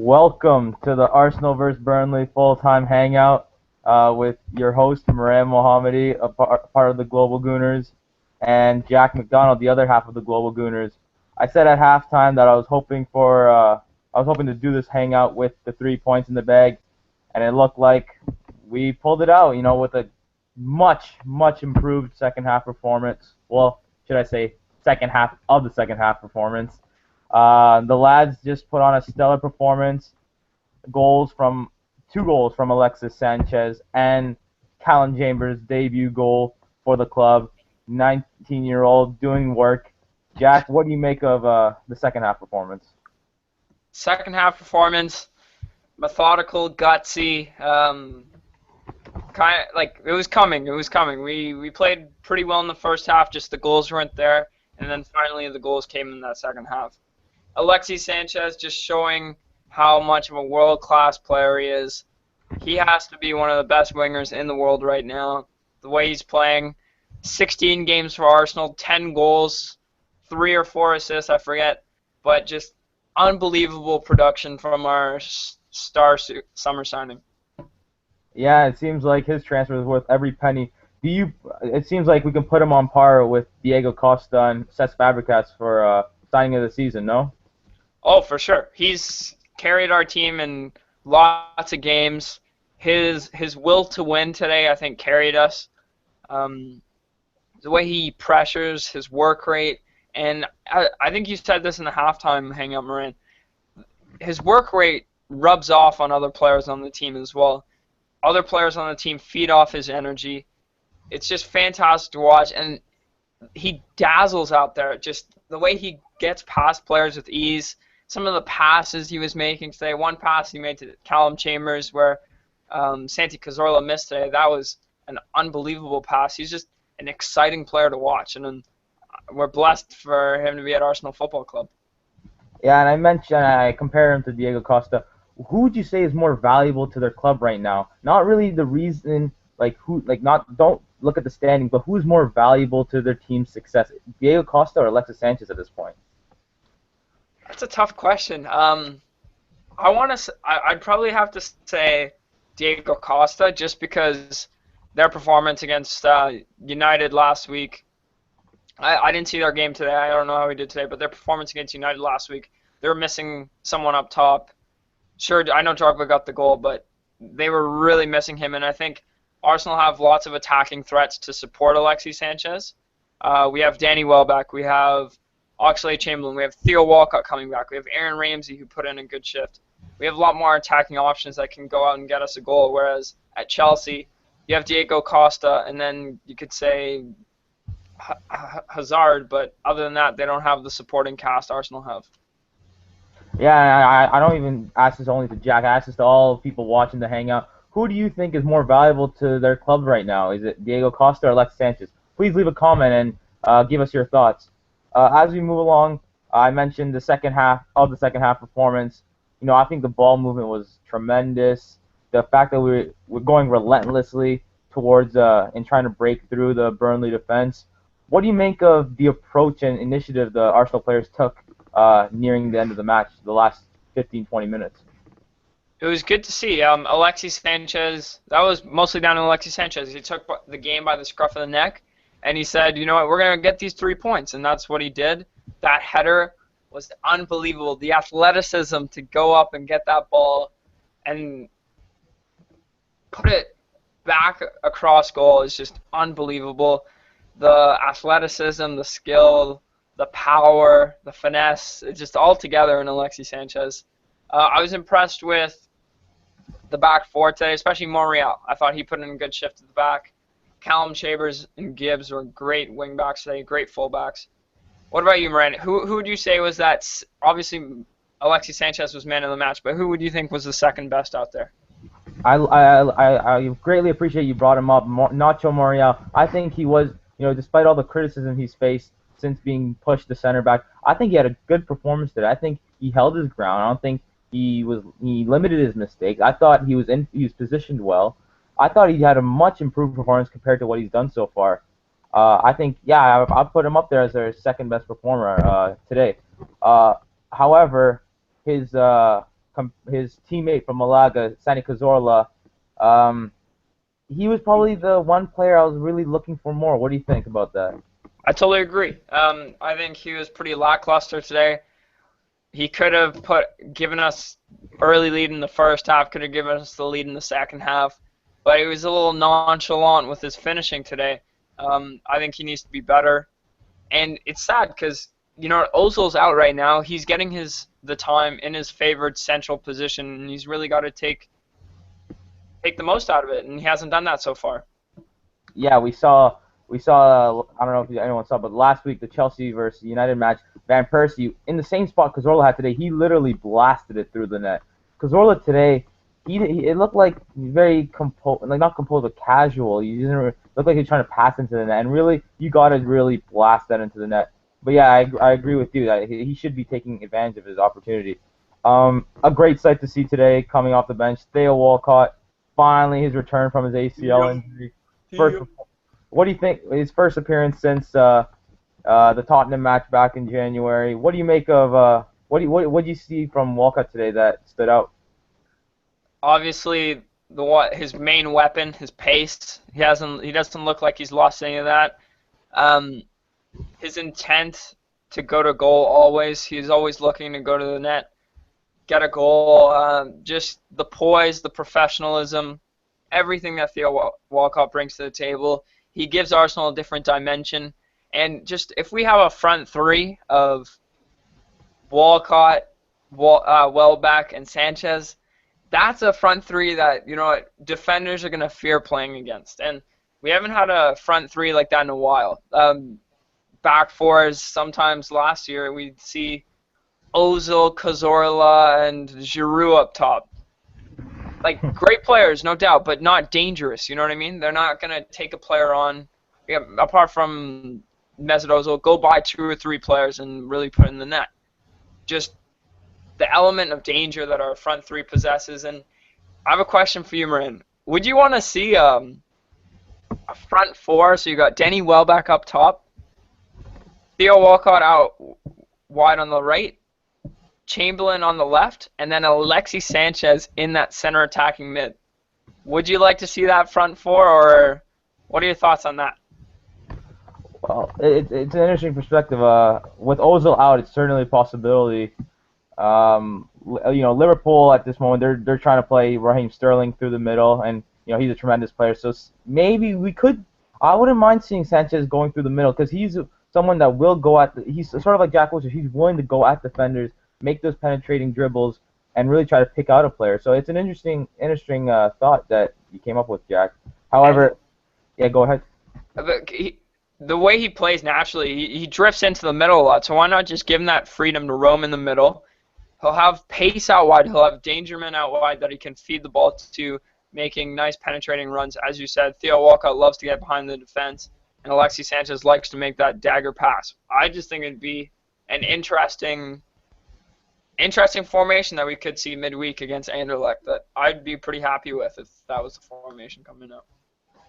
Welcome to the Arsenal vs. Burnley full-time hangout with your host, Moran Mohammadi, a part of the Global Gooners, and Jack McDonald, the other half of the Global Gooners. I said at halftime that I was hoping to do this hangout with the 3 points in the bag, and it looked like we pulled it out, with a much improved second half performance. Well, should I say second half of the second half performance. The lads just put on a stellar performance. Two goals from Alexis Sanchez and Callum Chambers' debut goal for the club. 19-year-old doing work. Jack, what do you make of the second half performance? Second half performance, methodical, gutsy. Kind of like it was coming. It was coming. We played pretty well in the first half. Just the goals weren't there, and then finally the goals came in that second half. Alexis Sanchez just showing how much of a world-class player he is. He has to be one of the best wingers in the world right now. The way he's playing, 16 games for Arsenal, 10 goals, 3 or 4 assists, I forget, but just unbelievable production from our summer signing. Yeah, it seems like his transfer is worth every penny. It seems like we can put him on par with Diego Costa and Cesc Fabregas for signing of the season, no? Oh, for sure. He's carried our team in lots of games. His will to win today, I think, carried us. The way he pressures, his work rate, and I think you said this in the halftime hangout, Moran. His work rate rubs off on other players on the team as well. Other players on the team feed off his energy. It's just fantastic to watch, and he dazzles out there. Just the way he gets past players with ease. Some of the passes he was making today. One pass he made to Callum Chambers where Santi Cazorla missed today. That was an unbelievable pass. He's just an exciting player to watch, and we're blessed for him to be at Arsenal Football Club. Yeah, and I compare him to Diego Costa. Who would you say is more valuable to their club right now? Not really the reason, don't look at the standing, but who's more valuable to their team's success, Diego Costa or Alexis Sanchez at this point? That's a tough question. I'd probably have to say Diego Costa just because their performance against United last week. I didn't see their game today. I don't know how he did today, but their performance against United last week, they were missing someone up top. Sure, I know Drogba got the goal, but they were really missing him, and I think Arsenal have lots of attacking threats to support Alexis Sanchez. We have Danny Welbeck, we have Oxlade-Chamberlain, we have Theo Walcott coming back, we have Aaron Ramsey who put in a good shift. We have a lot more attacking options that can go out and get us a goal, whereas at Chelsea, you have Diego Costa, and then you could say Hazard, but other than that, they don't have the supporting cast Arsenal have. Yeah, I don't even ask this only to Jack. I ask this to all people watching the hangout. Who do you think is more valuable to their club right now? Is it Diego Costa or Alexis Sanchez? Please leave a comment and give us your thoughts. As we move along, I mentioned the second half performance. I think the ball movement was tremendous. The fact that we're going relentlessly towards and trying to break through the Burnley defense. What do you make of the approach and initiative the Arsenal players took nearing the end of the match, the last 15-20 minutes? It was good to see. Alexis Sanchez, that was mostly down to Alexis Sanchez. He took the game by the scruff of the neck, and he said, you know what, we're going to get these 3 points, and that's what he did. That header was unbelievable. The athleticism to go up and get that ball and put it back across goal is just unbelievable. The athleticism, the skill, the power, the finesse, it's just all together in Alexis Sanchez. I was impressed with the back four today, especially Monreal. I thought he put in a good shift at the back. Callum Chambers and Gibbs were great wing backs today, great fullbacks. What about you, Moran? Who would you say was that? Obviously, Alexis Sanchez was man of the match, but who would you think was the second best out there? I greatly appreciate you brought him up, Nacho Monreal. I think he was, despite all the criticism he's faced since being pushed to center back, I think he had a good performance today. I think he held his ground. I don't think he limited his mistakes. I thought he was positioned well. I thought he had a much improved performance compared to what he's done so far. I think, I'll put him up there as their second best performer today. However, his his teammate from Malaga, Santi Cazorla, um, he was probably the one player I was really looking for more. What do you think about that? I totally agree. I think he was pretty lackluster today. He could have given us early lead in the first half, could have given us the lead in the second half, but he was a little nonchalant with his finishing today. I think he needs to be better, and it's sad because Ozil's out right now. He's getting the time in his favored central position, and he's really got to take the most out of it, and he hasn't done that so far. Yeah, we saw. I don't know if anyone saw, but last week the Chelsea versus United match, Van Persie in the same spot Cazorla had today. He literally blasted it through the net. Cazorla today, it looked like very composed, like not composed, but casual. He didn't look like he was trying to pass into the net, and really, you got to really blast that into the net. But yeah, I agree with you that he should be taking advantage of his opportunity. A great sight to see today coming off the bench. Theo Walcott, finally his return from his ACL injury. First, what do you think? His first appearance since the Tottenham match back in January. What do you make of what do you see from Walcott today that stood out? Obviously, his main weapon, his pace. He doesn't look like he's lost any of that. His intent to go to goal always. He's always looking to go to the net, get a goal. Just the poise, the professionalism, everything that Theo Walcott brings to the table. He gives Arsenal a different dimension. And just if we have a front three of Walcott, Welbeck, and Sanchez, that's a front three that defenders are going to fear playing against. And we haven't had a front three like that in a while. Back fours, sometimes last year we'd see Ozil, Cazorla, and Giroud up top. Like, great players, no doubt, but not dangerous, you know what I mean? They're not going to take a player on, apart from Mesut Ozil, go buy 2 or 3 players and really put in the net. Just the element of danger that our front three possesses. And I have a question for you, Marin. Would you want to see a front four, so you got Danny Welbeck up top, Theo Walcott out wide on the right, Chamberlain on the left, and then Alexis Sanchez in that center attacking mid? Would you like to see that front four, or what are your thoughts on that? Well, it's an interesting perspective. With Ozil out, it's certainly a possibility. Liverpool at this moment, they're trying to play Raheem Sterling through the middle, and he's a tremendous player. So maybe we could. I wouldn't mind seeing Sanchez going through the middle because he's someone that will go at. He's sort of like Jack Wilshere. He's willing to go at defenders, make those penetrating dribbles, and really try to pick out a player. So it's an interesting thought that you came up with, Jack. However, yeah, go ahead. The way he plays naturally, he drifts into the middle a lot. So why not just give him that freedom to roam in the middle? He'll have pace out wide. He'll have danger men out wide that he can feed the ball to, making nice penetrating runs. As you said, Theo Walcott loves to get behind the defense, and Alexis Sanchez likes to make that dagger pass. I just think it'd be an interesting formation that we could see midweek against Anderlecht that I'd be pretty happy with if that was the formation coming up.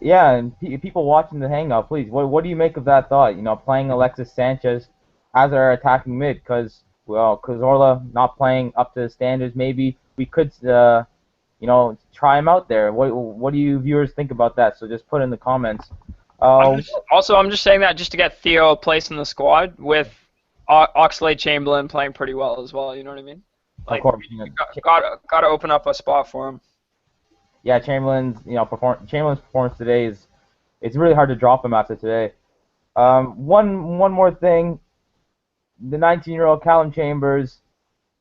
Yeah, and people watching the Hangout, please, what do you make of that thought? Playing Alexis Sanchez as our attacking mid, because Cazorla not playing up to the standards. Maybe we could, try him out there. What do you viewers think about that? So just put in the comments. I'm just saying that just to get Theo a place in the squad with Oxlade-Chamberlain playing pretty well as well. You know what I mean? Of course. Got to open up a spot for him. Yeah, Chamberlain's performance today it's really hard to drop him after today. One more thing, the 19-year-old Callum Chambers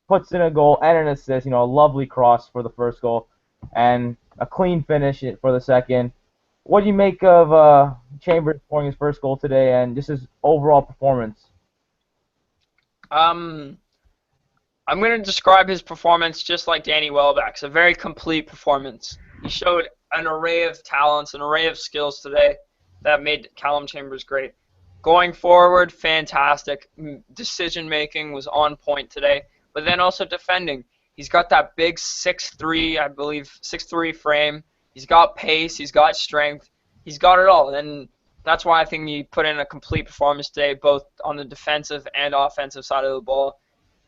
puts in a goal and an assist. A lovely cross for the first goal and a clean finish for the second. What do you make of Chambers scoring his first goal today and just his overall performance? I'm going to describe his performance just like Danny Welbeck's, a very complete performance. He showed an array of talents, an array of skills today that made Callum Chambers great. Going forward, fantastic. Decision-making was on point today, but then also defending. He's got that big 6'3", I believe, 6'3" frame. He's got pace. He's got strength. He's got it all, and that's why I think he put in a complete performance today, both on the defensive and offensive side of the ball.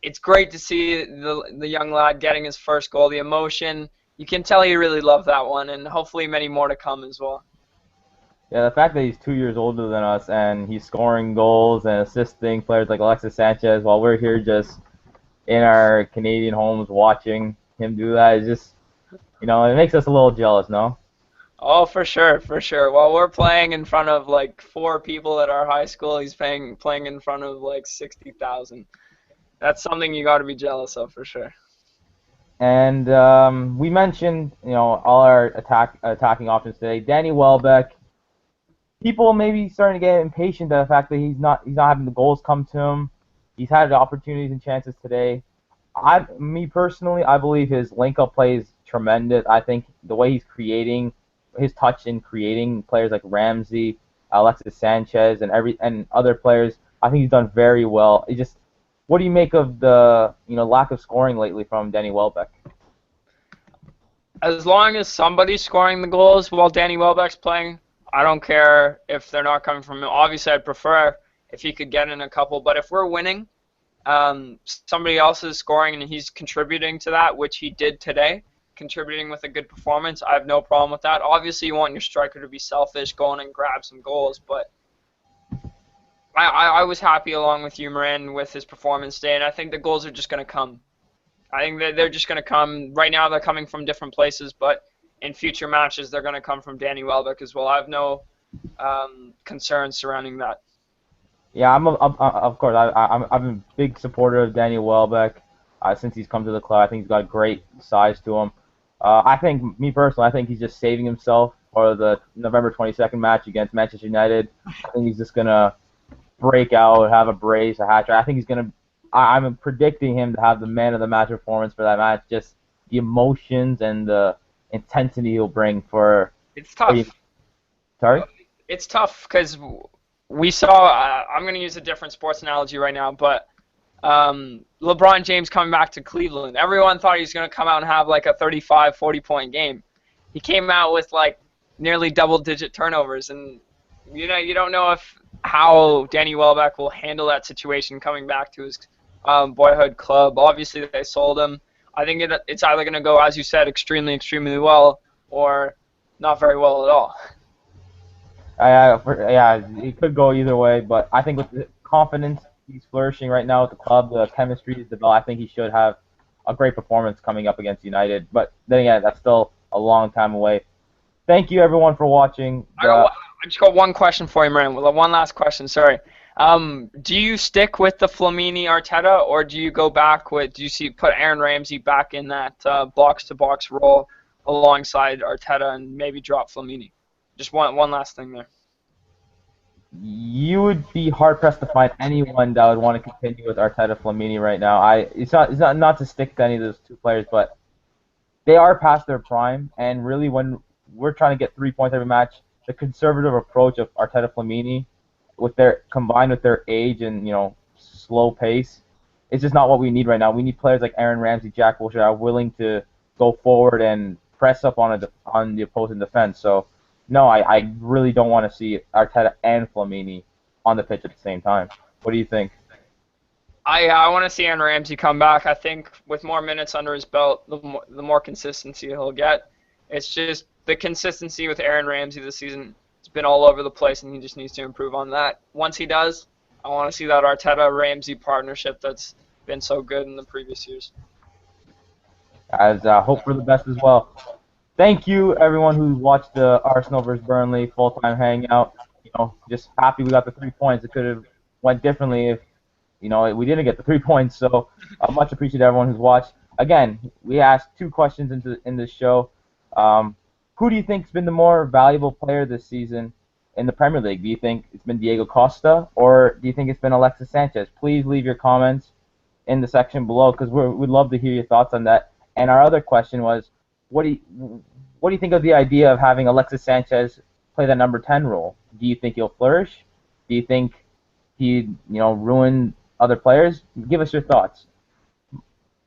it's great to see the young lad getting his first goal. The emotion, you can tell he really loved that one, and hopefully many more to come as well. Yeah, the fact that he's 2 years older than us and he's scoring goals and assisting players like Alexis Sanchez while we're here just in our Canadian homes watching him do that is just, it makes us a little jealous, no? Oh, for sure, for sure. While we're playing in front of like 4 people at our high school, he's playing in front of like 60,000. That's something you got to be jealous of for sure. And we mentioned, all our attacking options today. Danny Welbeck. People may be starting to get impatient at the fact that he's not having the goals come to him. He's had opportunities and chances today. Me personally, I believe his link-up play is tremendous. I think the way he's creating, his touch in creating players like Ramsey, Alexis Sanchez, and other players, I think he's done very well. What do you make of the lack of scoring lately from Danny Welbeck? As long as somebody's scoring the goals while Danny Welbeck's playing, I don't care if they're not coming from him. Obviously, I'd prefer if he could get in a couple. But if we're winning, somebody else is scoring and he's contributing to that, which he did today, contributing with a good performance, I have no problem with that. Obviously, you want your striker to be selfish, go in and grab some goals. But I was happy along with you, Moran, with his performance today. And I think the goals are just going to come. I think they're just going to come. Right now, they're coming from different places, but in future matches, they're going to come from Danny Welbeck as well. I have no concerns surrounding that. Yeah, of course, I'm a big supporter of Danny Welbeck since he's come to the club. I think he's got great size to him. Me personally, I think he's just saving himself for the November 22nd match against Manchester United. I think he's just going to break out, have a brace, a hat trick. I think he's going to. I'm predicting him to have the man of the match performance for that match. Just the emotions and the intensity he'll bring for. It's tough. Sorry? It's tough because we saw. I'm going to use a different sports analogy right now, but LeBron James coming back to Cleveland. Everyone thought he was going to come out and have like a 35, 40-point game. He came out with like nearly double-digit turnovers, and you don't know how Danny Welbeck will handle that situation coming back to his boyhood club. Obviously, they sold him. I think it's either going to go, as you said, extremely, extremely well, or not very well at all. It could go either way, but I think with the confidence he's flourishing right now at the club, the chemistry is developed. I think he should have a great performance coming up against United. But then again, that's still a long time away. Thank you, everyone, for watching. I just got one question for you, Moran. One last question, sorry. Do you stick with the Flamini Arteta, or do you go back with? Do you put Aaron Ramsey back in that box-to-box role alongside Arteta and maybe drop Flamini? Just one last thing there. You would be hard pressed to find anyone that would want to continue with Arteta Flamini right now. It's not to stick to any of those two players, but they are past their prime, and really when we're trying to get 3 points every match, the conservative approach of Arteta Flamini combined with their age and slow pace, it's just not what we need right now. We need players like Aaron Ramsey, Jack Wilshere are willing to go forward and press up on the opposing defense. So no, I really don't want to see Arteta and Flamini on the pitch at the same time. What do you think? I want to see Aaron Ramsey come back. I think with more minutes under his belt, the more consistency he'll get. It's just the consistency with Aaron Ramsey this season. It's been all over the place, and he just needs to improve on that. Once he does, I want to see that Arteta-Ramsey partnership that's been so good in the previous years. As hope for the best as well. Thank you, everyone who watched the Arsenal vs. Burnley full-time hangout. Just happy we got the 3 points. It could have went differently if we didn't get the 3 points. So much appreciate everyone who's watched. Again, we asked 2 questions in this show. Who do you think has been the more valuable player this season in the Premier League? Do you think it's been Diego Costa, or do you think it's been Alexis Sanchez? Please leave your comments in the section below, because we'd love to hear your thoughts on that. And our other question was, what do you think of the idea of having Alexis Sanchez play the number 10 role? Do you think he'll flourish? Do you think he'd ruin other players? Give us your thoughts.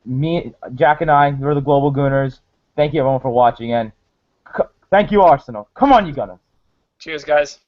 Me, Jack, and I, we're the Global Gooners. Thank you, everyone, for watching, and thank you, Arsenal. Come on, you Gunners. Cheers, guys.